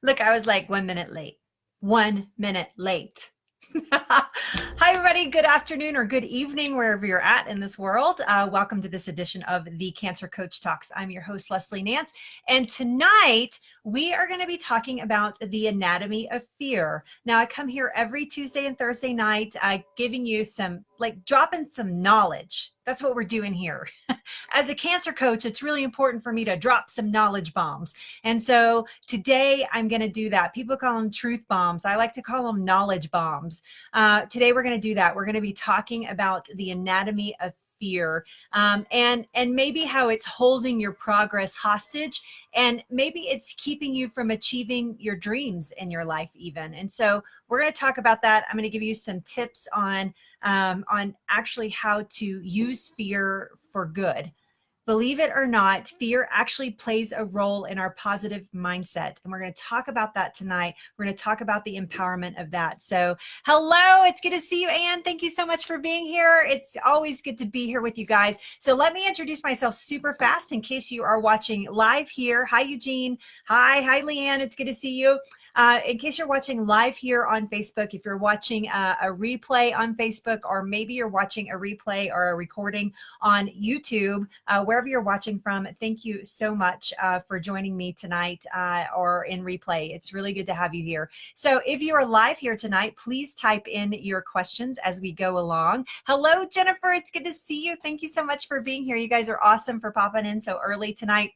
Look, I was like 1 minute late. 1 minute late. Hi, everybody. Good afternoon or good evening, wherever you're at in this world. Welcome to this edition of the Cancer Coach Talks. I'm your host, Leslie Nance. And tonight, we are going to be talking about the anatomy of fear. Now, I come here every Tuesday and Thursday night, giving you dropping some knowledge. That's what we're doing here. As a cancer coach, it's really important for me to drop some knowledge bombs. And so today I'm going to do that. People call them truth bombs. I like to call them knowledge bombs. Today we're going to do that. We're going to be talking about the anatomy of fear, and maybe how it's holding your progress hostage, and maybe it's keeping you from achieving your dreams in your life even. And so we're going to talk about that. I'm going to give you some tips on actually how to use fear for good. Believe it or not, fear actually plays a role in our positive mindset. And we're going to talk about that tonight. We're going to talk about the empowerment of that. So hello, it's good to see you, Anne. Thank you so much for being here. It's always good to be here with you guys. So let me introduce myself super fast in case you are watching live here. Hi, Eugene. Hi, Leanne. It's good to see you. In case you're watching live here on Facebook, if you're watching a replay on Facebook, or maybe you're watching a replay or a recording on YouTube, wherever you're watching from, thank you so much for joining me tonight or in replay. It's really good to have you here. So if you are live here tonight, please type in your questions as we go along. Hello, Jennifer. It's good to see you. Thank you so much for being here. You guys are awesome for popping in so early tonight.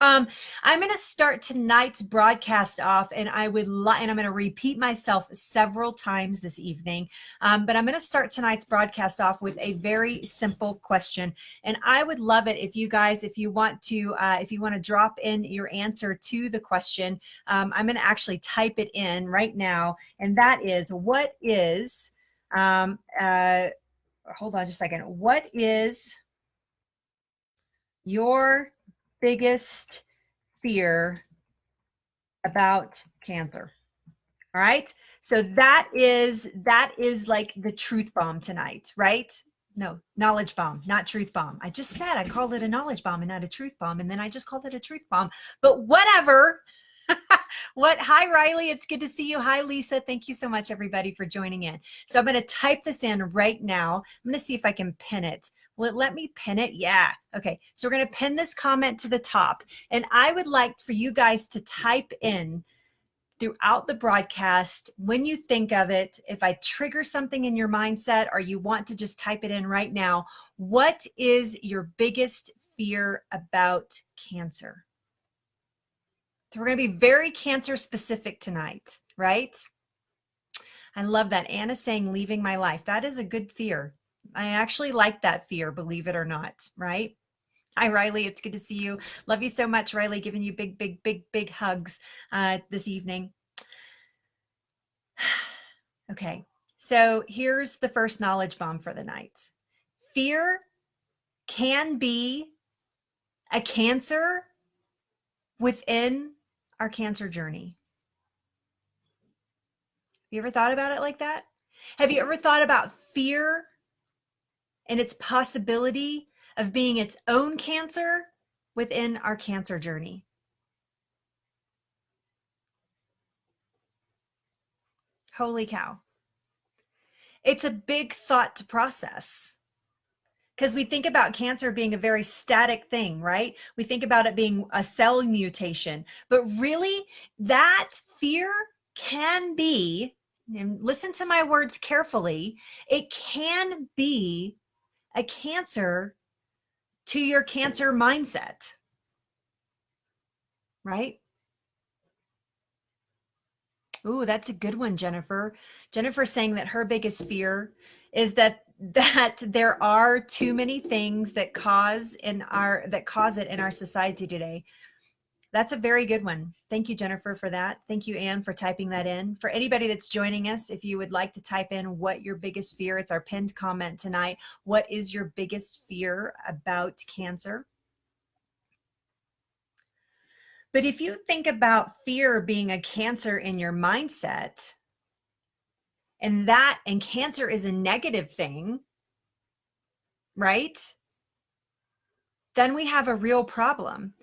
I'm going to start tonight's broadcast off, and I'm going to repeat myself several times this evening, but I'm going to start tonight's broadcast off with a very simple question. And I would love it if you guys, if you want to drop in your answer to the question. I'm going to actually type it in right now, and that is, what is, hold on just a second. What is your biggest fear about cancer? All right. So that is like the truth bomb tonight, right? No, knowledge bomb, not truth bomb. I just said I called it a knowledge bomb and not a truth bomb, and then I just called it a truth bomb. But whatever. Hi, Riley. It's good to see you. Hi, Lisa. Thank you so much, everybody, for joining in. So I'm going to type this in right now. I'm going to see if I can pin it. Will it let me pin it? Yeah. Okay. So we're going to pin this comment to the top. And I would like for you guys to type in throughout the broadcast when you think of it. If I trigger something in your mindset, or you want to just type it in right now, what is your biggest fear about cancer? So we're going to be very cancer specific tonight, right? I love that. Anna's saying leaving my life. That is a good fear. I actually like that fear, believe it or not, right? Hi, Riley. It's good to see you. Love you so much, Riley. Giving you big hugs this evening. Okay, so here's the first knowledge bomb for the night. Fear can be a cancer within our cancer journey. Have you ever thought about it like that? Have you ever thought about fear and its possibility of being its own cancer within our cancer journey? Holy cow. It's a big thought to process, because we think about cancer being a very static thing, right? We think about it being a cell mutation, but really that fear can be, and listen to my words carefully, it can be a cancer to your cancer mindset, right? Ooh, that's a good one, Jennifer. Jennifer's saying that her biggest fear is that there are too many things that cause it in our society today. That's a very good one. Thank you, Jennifer, for that. Thank you, Anne, for typing that in. For anybody that's joining us, if you would like to type in what your biggest fear, it's our pinned comment tonight. What is your biggest fear about cancer? But if you think about fear being a cancer in your mindset, and cancer is a negative thing, right? Then we have a real problem.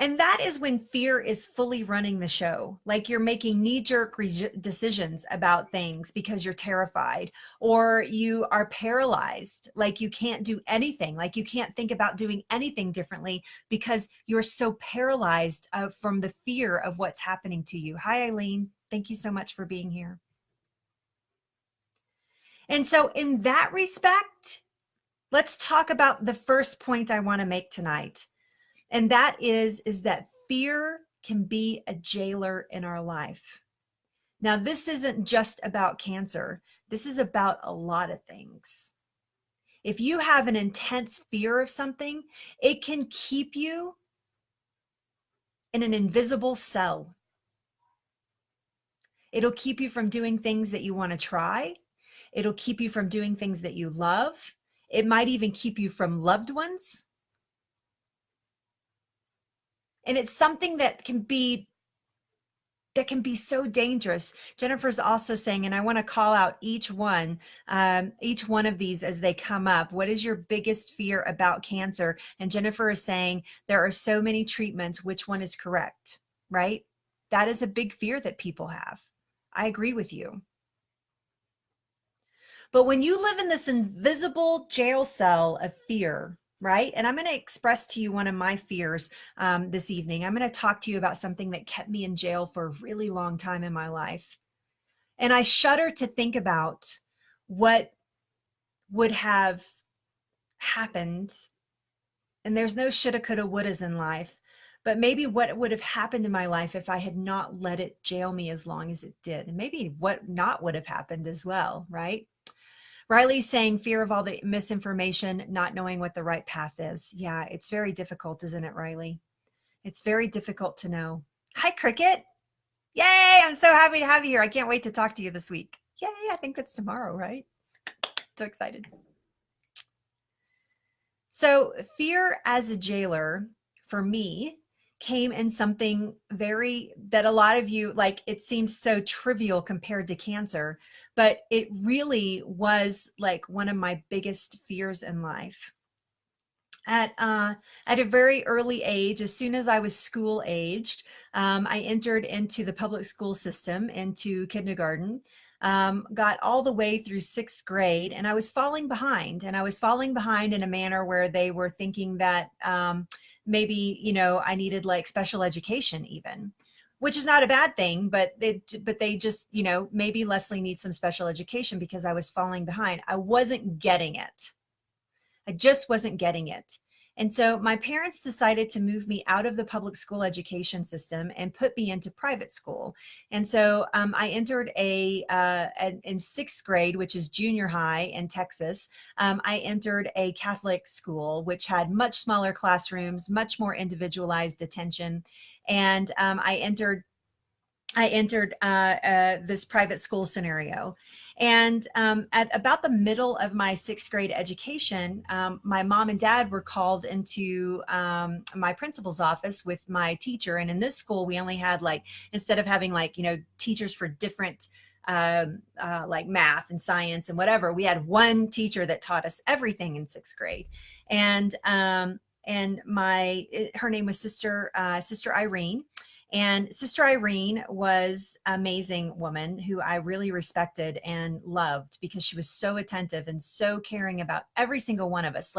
And that is when fear is fully running the show. Like you're making knee-jerk decisions about things because you're terrified, or you are paralyzed, like you can't do anything, like you can't think about doing anything differently because you're so paralyzed from the fear of what's happening to you. Hi, Eileen. Thank you so much for being here. And so in that respect, let's talk about the first point I want to make tonight. And that is that fear can be a jailer in our life. Now, this isn't just about cancer. This is about a lot of things. If you have an intense fear of something, it can keep you in an invisible cell. It'll keep you from doing things that you want to try. It'll keep you from doing things that you love. It might even keep you from loved ones. And it's something that can be so dangerous. Jennifer's also saying, and I want to call out each one of these as they come up. What is your biggest fear about cancer? And Jennifer is saying, there are so many treatments. Which one is correct? Right? That is a big fear that people have. I agree with you. But when you live in this invisible jail cell of fear, right? And I'm going to express to you one of my fears this evening. I'm going to talk to you about something that kept me in jail for a really long time in my life. And I shudder to think about what would have happened. And there's no shoulda, coulda, wouldas in life. But maybe what would have happened in my life if I had not let it jail me as long as it did. And maybe what not would have happened as well, right? Riley's saying fear of all the misinformation, not knowing what the right path is. Yeah, it's very difficult, isn't it, Riley? It's very difficult to know. Hi, Cricket. Yay, I'm so happy to have you here. I can't wait to talk to you this week. Yay, I think it's tomorrow, right? So excited. So fear as a jailer, for me, came in something that a lot of you, like, it seems so trivial compared to cancer, but it really was like one of my biggest fears in life. At a very early age, as soon as I was school aged, I entered into the public school system, into kindergarten, got all the way through 6th grade, and I was falling behind. And I was falling behind in a manner where they were thinking that maybe, I needed like special education even, which is not a bad thing, but they just, maybe Leslie needs some special education because I was falling behind. I wasn't getting it. I just wasn't getting it. And so my parents decided to move me out of the public school education system and put me into private school. And so I entered in 6th grade, which is junior high in Texas. I entered a Catholic school, which had much smaller classrooms, much more individualized attention. And I entered this private school scenario. And at about the middle of my 6th grade education, my mom and dad were called into my principal's office with my teacher. And in this school, we only had instead of having teachers for different like math and science and whatever, we had one teacher that taught us everything in 6th grade. And her name was Sister Irene. And Sister Irene was an amazing woman who I really respected and loved because she was so attentive and so caring about every single one of us.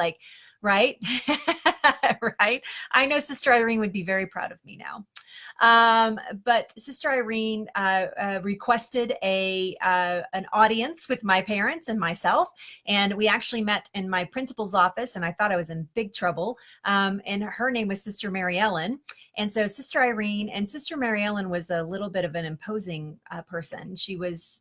Right? Right? I know Sister Irene would be very proud of me now. But Sister Irene requested an audience with my parents and myself, and we actually met in my principal's office, and I thought I was in big trouble. And her name was Sister Mary Ellen. And so Sister Irene and Sister Mary Ellen was a little bit of an imposing person. She was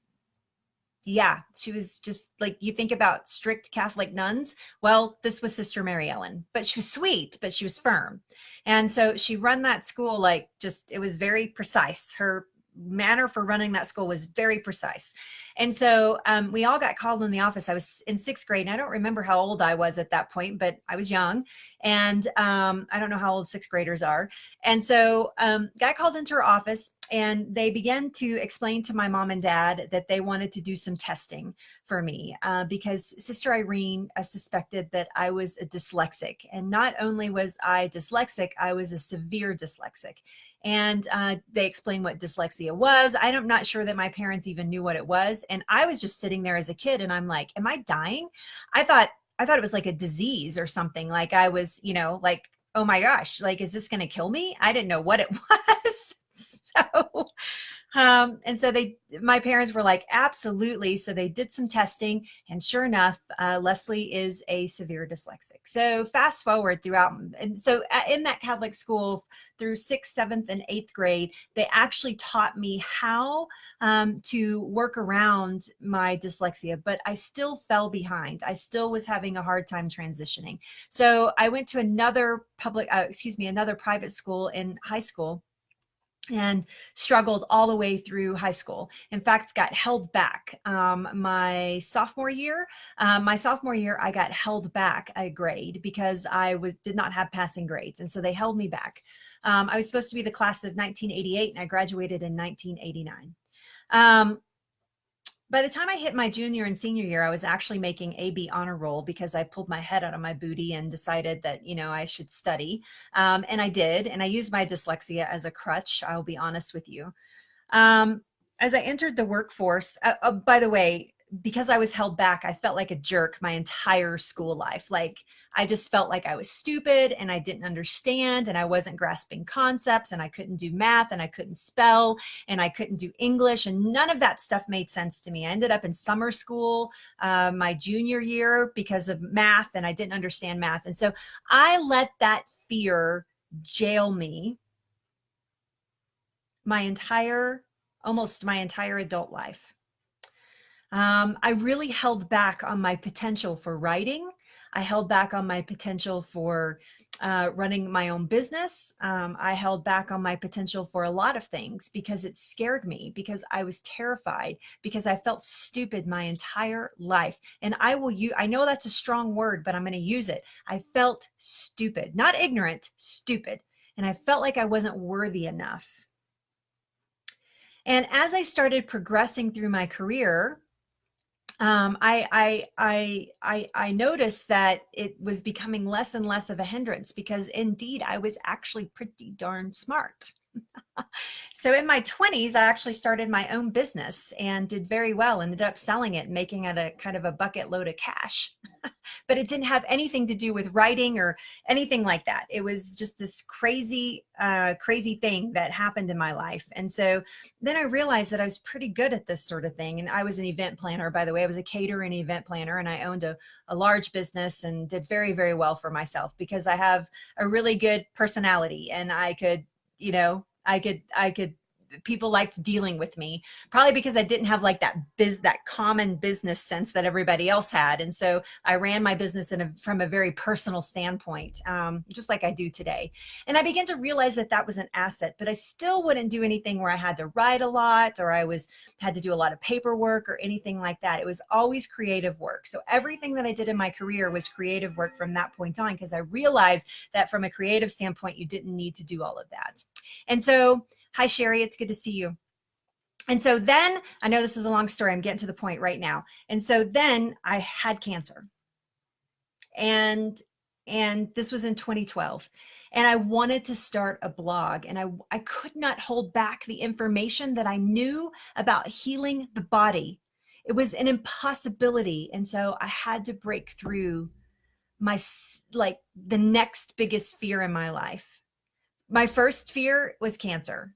just like, you think about strict Catholic nuns. Well, this was Sister Mary Ellen, but she was sweet, but she was firm. And so she ran that school it was very precise. Her manner for running that school was very precise. And so we all got called in the office. I was in 6th grade, and I don't remember how old I was at that point, but I was young. And I don't know how old 6th graders are. And so got called into her office, And they began to explain to my mom and dad that they wanted to do some testing for me because Sister Irene suspected that I was a dyslexic. And not only was I dyslexic, I was a severe dyslexic. And they explained what dyslexia was. I'm not sure that my parents even knew what it was. And I was just sitting there as a kid and I'm like, am I dying? I thought it was like a disease or something. Like I was, like, oh my gosh, like, is this going to kill me? I didn't know what it was. So, and so my parents were like, absolutely. So they did some testing, and sure enough, Leslie is a severe dyslexic. So fast forward throughout, and so in that Catholic school through 6th, 7th, and 8th grade, they actually taught me how to work around my dyslexia, but I still fell behind. I still was having a hard time transitioning. So I went to another private school in high school and struggled all the way through high school. In fact, got held back my sophomore year. I got held back a grade because I did not have passing grades, and so they held me back. I was supposed to be the class of 1988, and I graduated in 1989. By the time I hit my junior and senior year, I was actually making AB honor roll because I pulled my head out of my booty and decided that, I should study. And I did. And I used my dyslexia as a crutch. I'll be honest with you. As I entered the workforce, by the way, because I was held back, I felt like a jerk my entire school life. Like I just felt like I was stupid and I didn't understand and I wasn't grasping concepts and I couldn't do math and I couldn't spell and I couldn't do English and none of that stuff made sense to me. I ended up in summer school my junior year because of math and I didn't understand math. And so I let that fear jail me almost my entire adult life. I really held back on my potential for writing. I held back on my potential for running my own business. I held back on my potential for a lot of things because it scared me, because I was terrified, because I felt stupid my entire life. And I know that's a strong word, but I'm going to use it. I felt stupid, not ignorant, stupid. And I felt like I wasn't worthy enough. And as I started progressing through my career, I noticed that it was becoming less and less of a hindrance because indeed I was actually pretty darn smart. So in my 20s, I actually started my own business and did very well, ended up selling it, making it a kind of a bucket load of cash. But it didn't have anything to do with writing or anything like that. It was just this crazy thing that happened in my life. And so then I realized that I was pretty good at this sort of thing. And I was an event planner, by the way. I was a caterer and event planner, and I owned a large business and did very, very well for myself because I have a really good personality and I could, people liked dealing with me, probably because I didn't have like that common business sense that everybody else had. And so I ran my business from a very personal standpoint, just like I do today. And I began to realize that that was an asset, but I still wouldn't do anything where I had to write a lot or had to do a lot of paperwork or anything like that. It was always creative work. So everything that I did in my career was creative work from that point on, because I realized that from a creative standpoint, you didn't need to do all of that. And so, hi, Sherry, it's good to see you. And so then, I know this is a long story, I'm getting to the point right now. And so then I had cancer. And this was in 2012. And I wanted to start a blog, and I could not hold back the information that I knew about healing the body. It was an impossibility. And so I had to break through the next biggest fear in my life. My first fear was cancer,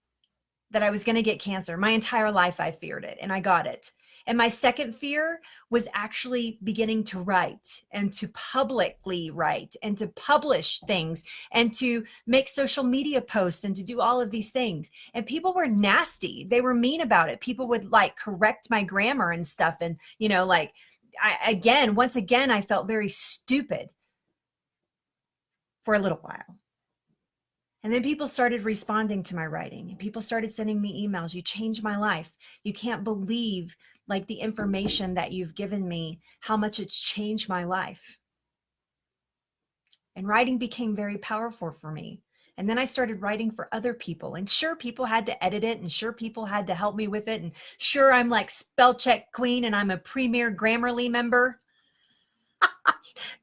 that I was going to get cancer. My entire life I feared it, and I got it. And my second fear was actually beginning to write and to publicly write and to publish things and to make social media posts and to do all of these things. And people were nasty. They were mean about it. People would correct my grammar and stuff. And, once again, I felt very stupid for a little while. And then people started responding to my writing, and people started sending me emails. You changed my life. You can't believe the information that you've given me, how much it's changed my life. And writing became very powerful for me. And then I started writing for other people. And sure, people had to edit it. And sure, people had to help me with it. And sure, I'm like spell check queen and I'm a premier Grammarly member.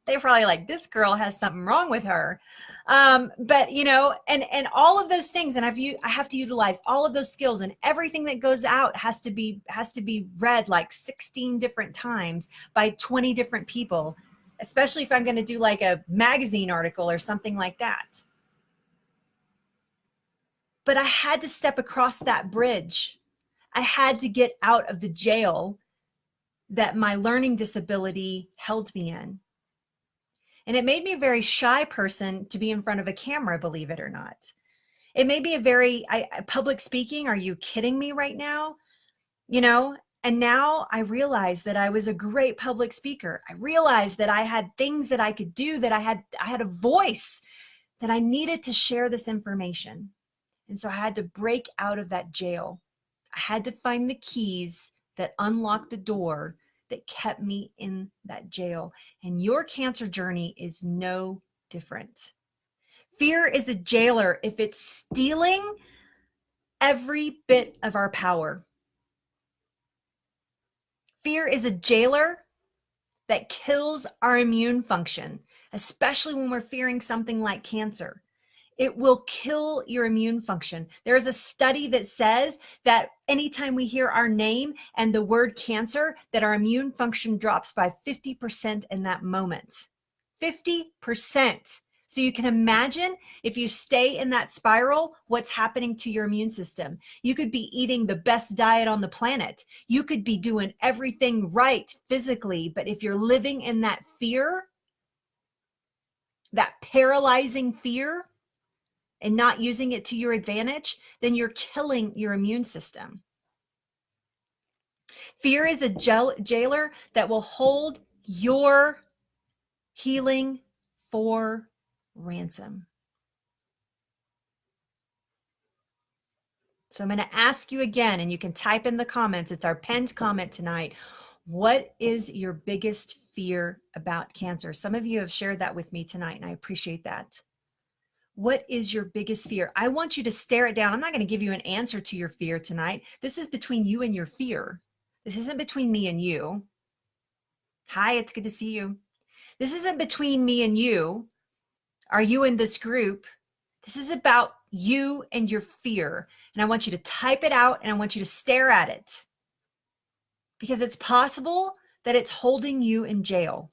They're probably like, this girl has something wrong with her. But you know, and all of those things, and I have to utilize all of those skills, and everything that goes out has to be read like 16 different times by 20 different people, especially if I'm going to do like a magazine article or something like that. But I had to step across that bridge. I had to get out of the jail that my learning disability held me in. And it made me a very shy person to be in front of a camera, believe it or not. It made me a very public speaking. Are you kidding me right now? You know, and now I realized that I was a great public speaker. I realized that I had things that I could do, that I had a voice, that I needed to share this information. And so I had to break out of that jail. I had to find the keys that unlocked the door that kept me in that jail. And your cancer journey is no different. Fear is a jailer if it's stealing every bit of our power. Fear is a jailer that kills our immune function, especially when we're fearing something like cancer. It will kill your immune function. There's a study that says that anytime we hear our name and the word cancer, that our immune function drops by 50% in that moment. 50%. So you can imagine if you stay in that spiral, what's happening to your immune system. You could be eating the best diet on the planet. You could be doing everything right physically, but if you're living in that fear, that paralyzing fear, and not using it to your advantage, then you're killing your immune system. Fear is a jailer that will hold your healing for ransom. So I'm going to ask you again, and you can type in the comments. It's our pinned comment tonight. What is your biggest fear about cancer? Some of you have shared that with me tonight, and I appreciate that. What is your biggest fear? I want you to stare it down. I'm not going to give you an answer to your fear tonight. This is between you and your fear. This isn't between me and you. Hi, it's good to see you. This isn't between me and you. Are you in this group? This is about you and your fear. And I want you to type it out and I want you to stare at it. Because it's possible that it's holding you in jail.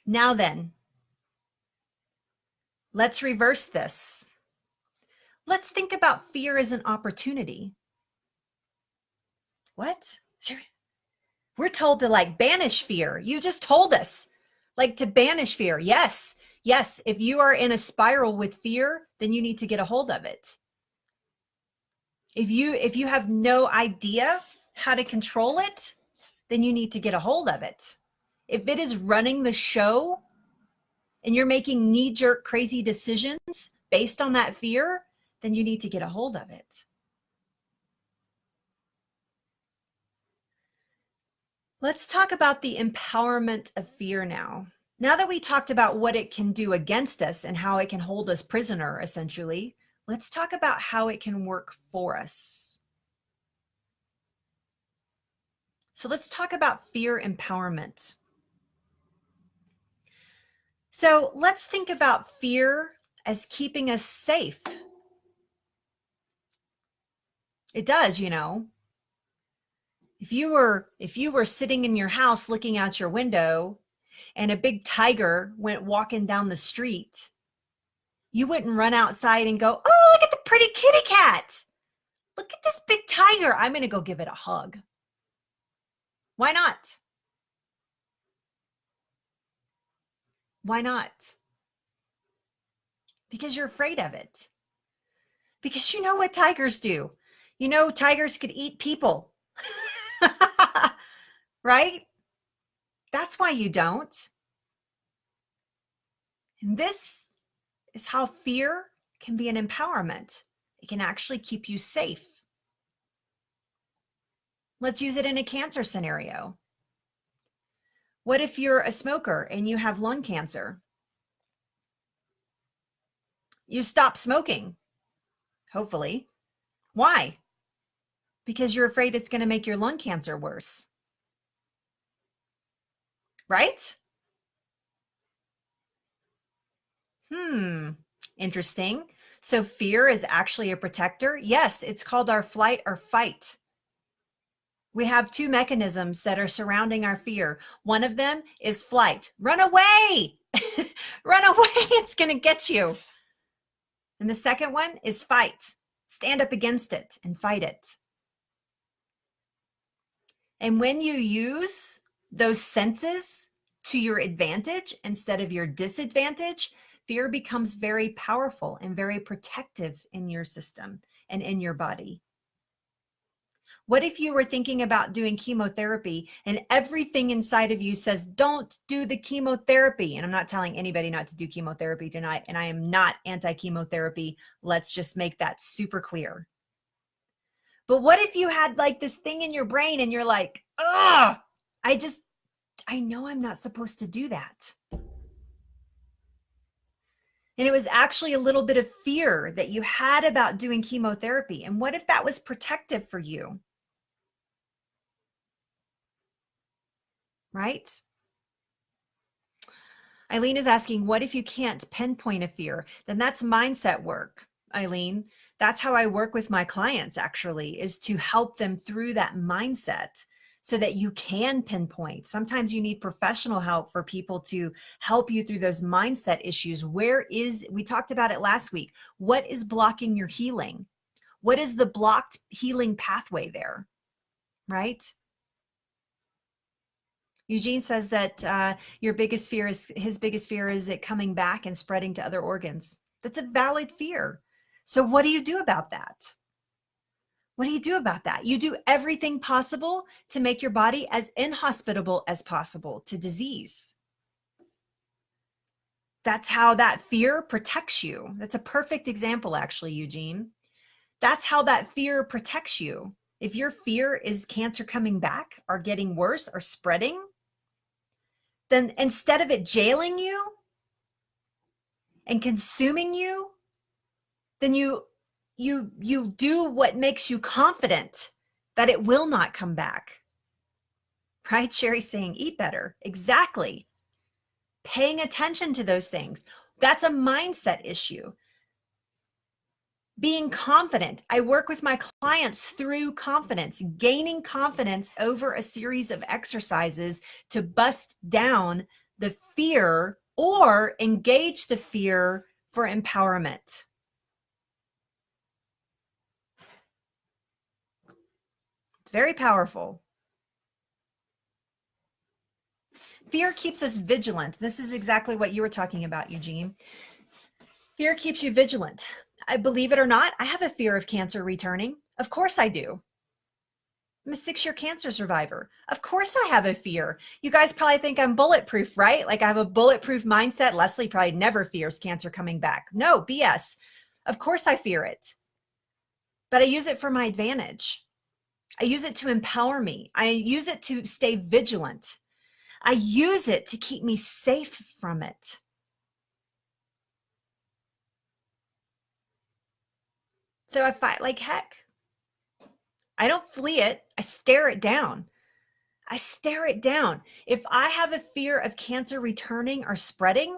Now then, let's reverse this. Let's think about fear as an opportunity. What? We're told to like banish fear. You just told us like to banish fear. Yes. Yes. If you are in a spiral with fear, then you need to get a hold of it. If you have no idea how to control it, then you need to get a hold of it. If it is running the show and you're making knee-jerk crazy decisions based on that fear, then you need to get a hold of it. Let's talk about the empowerment of fear now. Now that we talked about what it can do against us and how it can hold us prisoner, essentially, let's talk about how it can work for us. So let's talk about fear empowerment. So let's think about fear as keeping us safe. It does, you know. If you were sitting in your house looking out your window and a big tiger went walking down the street, you wouldn't run outside and go, "Oh, look at the pretty kitty cat. Look at this big tiger. I'm going to go give it a hug." Why not? Why not? Because you're afraid of it. Because you know what tigers do. You know, tigers could eat people. Right? That's why you don't. And this is how fear can be an empowerment. It can actually keep you safe. Let's use it in a cancer scenario. What if you're a smoker and you have lung cancer? You stop smoking, hopefully. Why? Because you're afraid it's going to make your lung cancer worse, right? Interesting. So fear is actually a protector. Yes, it's called our flight or fight. We have two mechanisms that are surrounding our fear. One of them is flight. Run away. Run away. It's going to get you. And the second one is fight. Stand up against it and fight it. And when you use those senses to your advantage instead of your disadvantage, fear becomes very powerful and very protective in your system and in your body. What if you were thinking about doing chemotherapy and everything inside of you says, don't do the chemotherapy? And I'm not telling anybody not to do chemotherapy tonight, and I am not anti-chemotherapy. Let's just make that super clear. But what if you had like this thing in your brain and you're like, oh, I know I'm not supposed to do that. And it was actually a little bit of fear that you had about doing chemotherapy. And what if that was protective for you? Right? Eileen is asking, what if you can't pinpoint a fear? Then that's mindset work, Eileen. That's how I work with my clients, actually, is to help them through that mindset so that you can pinpoint. Sometimes you need professional help for people to help you through those mindset issues. We talked about it last week. What is blocking your healing? What is the blocked healing pathway there, right? Eugene says that his biggest fear is it coming back and spreading to other organs. That's a valid fear. So what do you do about that? What do you do about that? You do everything possible to make your body as inhospitable as possible to disease. That's how that fear protects you. That's a perfect example, actually, Eugene. That's how that fear protects you. If your fear is cancer coming back or getting worse or spreading, then instead of it jailing you and consuming you, then you do what makes you confident that it will not come back. Right? Sherry's saying, eat better. Exactly. Paying attention to those things. That's a mindset issue. Being confident. I work with my clients through confidence, gaining confidence over a series of exercises to bust down the fear or engage the fear for empowerment. It's very powerful. Fear keeps us vigilant. This is exactly what you were talking about, Eugene. Fear keeps you vigilant. I believe it or not, I have a fear of cancer returning. Of course I do. I'm a 6-year cancer survivor. Of course I have a fear. You guys probably think I'm bulletproof, right? Like I have a bulletproof mindset. Leslie probably never fears cancer coming back. No, BS. Of course I fear it. But I use it for my advantage. I use it to empower me. I use it to stay vigilant. I use it to keep me safe from it. So I fight like heck. I don't flee it. I stare it down. I stare it down. If I have a fear of cancer returning or spreading,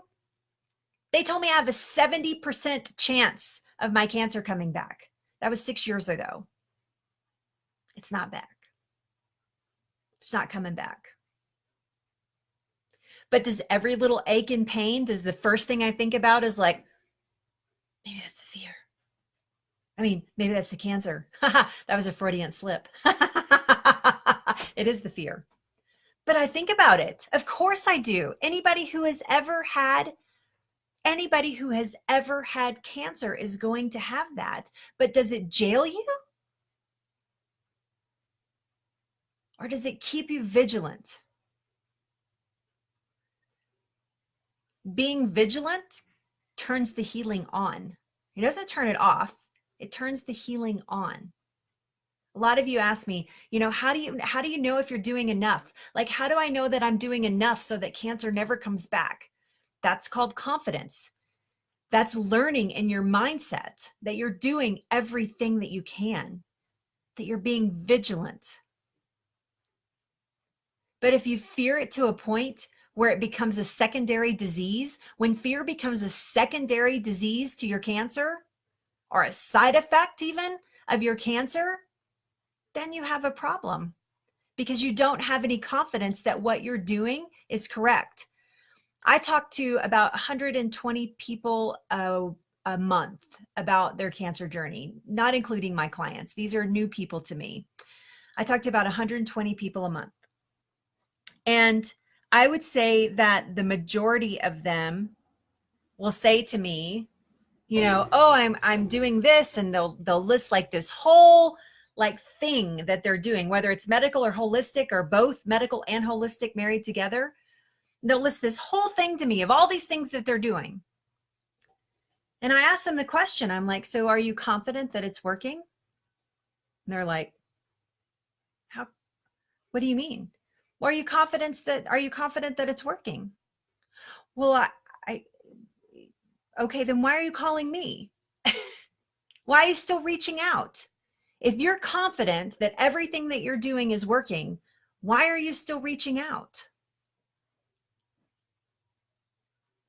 they told me I have a 70% chance of my cancer coming back. That was 6 years ago. It's not back. It's not coming back. But does every little ache and pain, does the first thing I think about is like, maybe that's the fear. I mean, maybe that's the cancer. That was a Freudian slip. It is the fear. But I think about it. Of course I do. Anybody who has ever had cancer is going to have that. But does it jail you? Or does it keep you vigilant? Being vigilant turns the healing on. It doesn't turn it off. It turns the healing on. A lot of you ask me, how do you know if you're doing enough? Like, how do I know that I'm doing enough so that cancer never comes back? That's called confidence. That's learning in your mindset that you're doing everything that you can, that you're being vigilant. But if you fear it to a point where it becomes a secondary disease, when fear becomes a secondary disease to your cancer, or a side effect even of your cancer, then you have a problem because you don't have any confidence that what you're doing is correct. I talk to about 120 people a month about their cancer journey, not including my clients. These are new people to me. I talk to about 120 people a month. And I would say that the majority of them will say to me, oh, I'm doing this, and they'll list like this whole like thing that they're doing, whether it's medical or holistic or both medical and holistic married together. They'll list this whole thing to me of all these things that they're doing. And I ask them the question, I'm like, so are you confident that it's working? And they're like, how, what do you mean? Well, are you confident that it's working? Well, okay, then why are you calling me? Why are you still reaching out? If you're confident that everything that you're doing is working, why are you still reaching out?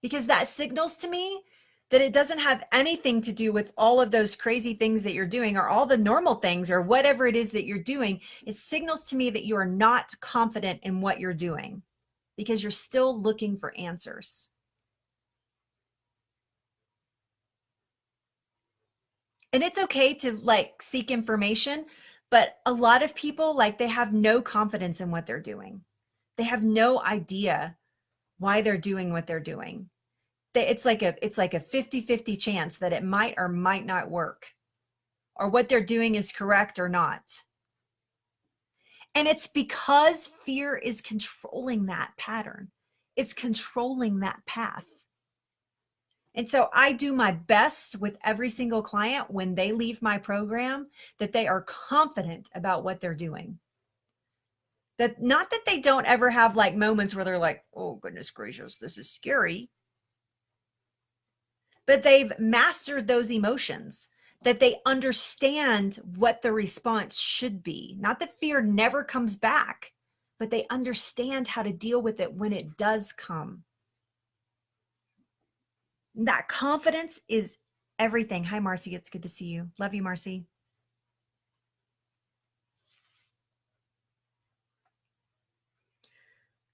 Because that signals to me that it doesn't have anything to do with all of those crazy things that you're doing or all the normal things or whatever it is that you're doing. It signals to me that you are not confident in what you're doing because you're still looking for answers. And it's okay to like seek information, but a lot of people, like, they have no confidence in what they're doing. They have no idea why they're doing what they're doing. It's like a 50-50 chance that it might or might not work, or what they're doing is correct or not. And it's because fear is controlling that pattern. It's controlling that path. And so I do my best with every single client when they leave my program that they are confident about what they're doing. That not that they don't ever have like moments where they're like, oh, goodness gracious, this is scary. But they've mastered those emotions, that they understand what the response should be. Not that fear never comes back, but they understand how to deal with it when it does come. That confidence is everything. Hi, Marcy. It's good to see you. Love you, Marcy.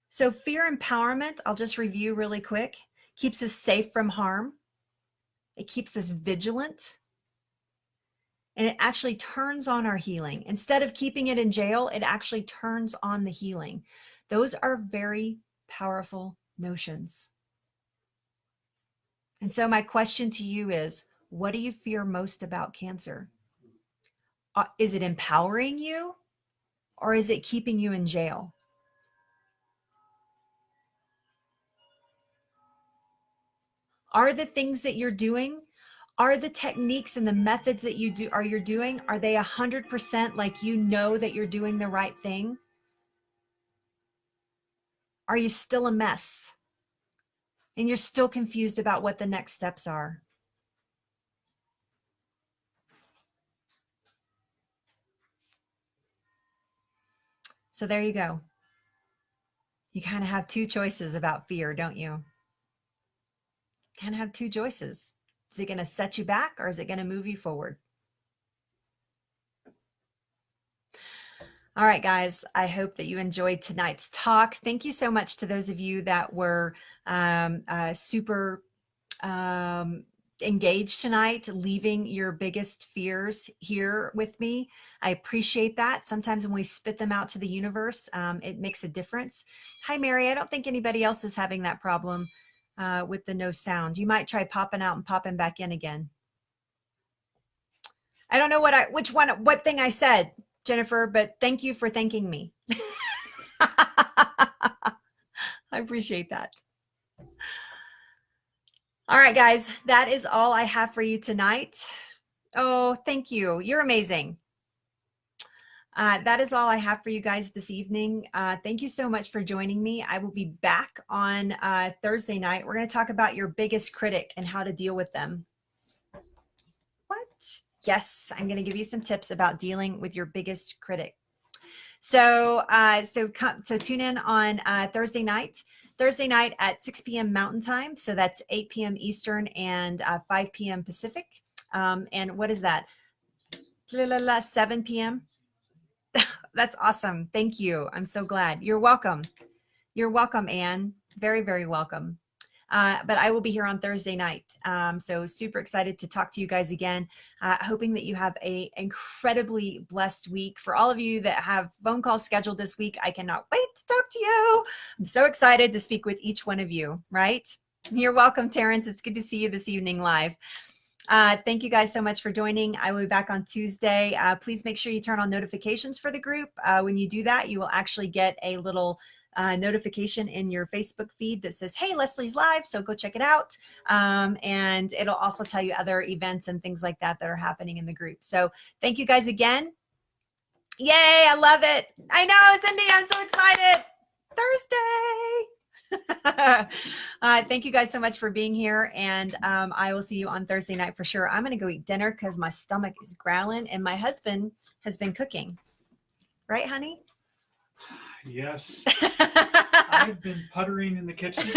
So fear empowerment, I'll just review really quick, keeps us safe from harm. It keeps us vigilant. And it actually turns on our healing. Instead of keeping it in jail, it actually turns on the healing. Those are very powerful notions. And so my question to you is, what do you fear most about cancer? Is it empowering you, or is it keeping you in jail? Are the things that you're doing, are the techniques and the methods that you're doing, are they 100% like you know that you're doing the right thing? Are you still a mess? And you're still confused about what the next steps are? So there you go. You kind of have two choices about fear, don't you? Kind of have two choices. Is it going to set you back, or is it going to move you forward? All right, guys, I hope that you enjoyed tonight's talk. Thank you so much to those of you that were super engaged tonight, leaving your biggest fears here with me. I appreciate that. Sometimes when we spit them out to the universe, it makes a difference. Hi, Mary. I don't think anybody else is having that problem with the no sound. You might try popping out and popping back in again. I don't know what thing I said, Jennifer, but thank you for thanking me. I appreciate that. All right, guys, that is all I have for you tonight. Oh, thank you. You're amazing. That is all I have for you guys this evening. Thank you so much for joining me. I will be back on Thursday night. We're going to talk about your biggest critic and how to deal with them. What? Yes, I'm going to give you some tips about dealing with your biggest critic. So tune in on Thursday night at 6 p.m. Mountain Time. So that's 8 p.m. Eastern and 5 p.m. Pacific. And what is that? 7 p.m. That's awesome. Thank you. I'm so glad. You're welcome. You're welcome, Anne. Very, very welcome. But I will be here on Thursday night. So super excited to talk to you guys again. Hoping that you have a incredibly blessed week. For all of you that have phone calls scheduled this week, I cannot wait to talk to you. I'm so excited to speak with each one of you, right? You're welcome, Terrence. It's good to see you this evening live. Thank you guys so much for joining. I will be back on Tuesday. Please make sure you turn on notifications for the group. When you do that, you will actually get a little notification in your Facebook feed that says, hey, Leslie's live. So go check it out. And it'll also tell you other events and things like that are happening in the group. So thank you guys again. Yay, I love it. I know, Cindy, I'm so excited. Thursday. Thank you guys so much for being here, and I will see you on Thursday night for sure. I'm going to go eat dinner because my stomach is growling, and my husband has been cooking. Right, honey? Yes. I've been puttering in the kitchen.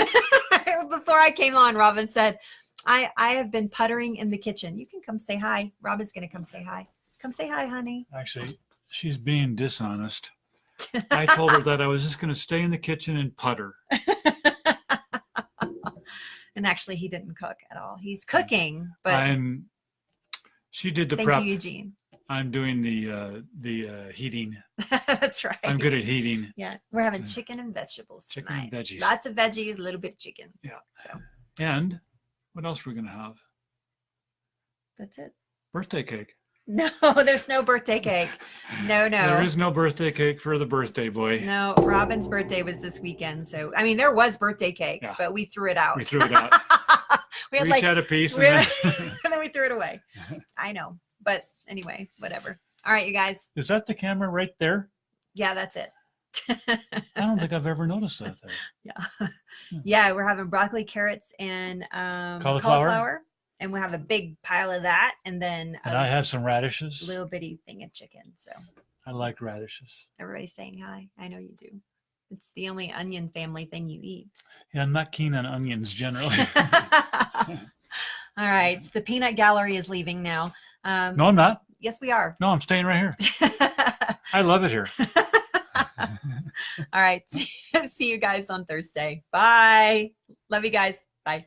Before I came on, Robin said, I have been puttering in the kitchen. You can come say hi. Robin's going to come say hi. Come say hi, honey. Actually, she's being dishonest. I told her that I was just going to stay in the kitchen and putter. And actually, he didn't cook at all. He's cooking, but she did the thank prep. you, Eugene. I'm doing the heating. That's right. I'm good at heating. Yeah, we're having chicken and vegetables Chicken tonight. and veggies. Lots of veggies, a little bit of chicken. Yeah. So And what else are we going to have? that's it. Birthday cake. No, there's no birthday cake. No. There is no birthday cake for the birthday boy. No, Robin's birthday was this weekend. So, I mean, there was birthday cake, Yeah. but we threw it out. We threw it out. we had We each had a piece. and then we threw it away. I know. But anyway, whatever. All right, you guys. Is that the camera right there? Yeah, that's it. I don't think I've ever noticed that there. Yeah. Yeah, we're having broccoli, carrots, and cauliflower. And we'll have a big pile of that. And then I have some radishes. Little bitty thing of chicken. So I like radishes. everybody's saying hi. I know you do. It's the only onion family thing you eat. Yeah, I'm not keen on onions generally. All right. The peanut gallery is leaving now. No, I'm not. Yes, we are. No, I'm staying right here. I love it here. All right. See you guys on Thursday. Bye. Love you guys. Bye.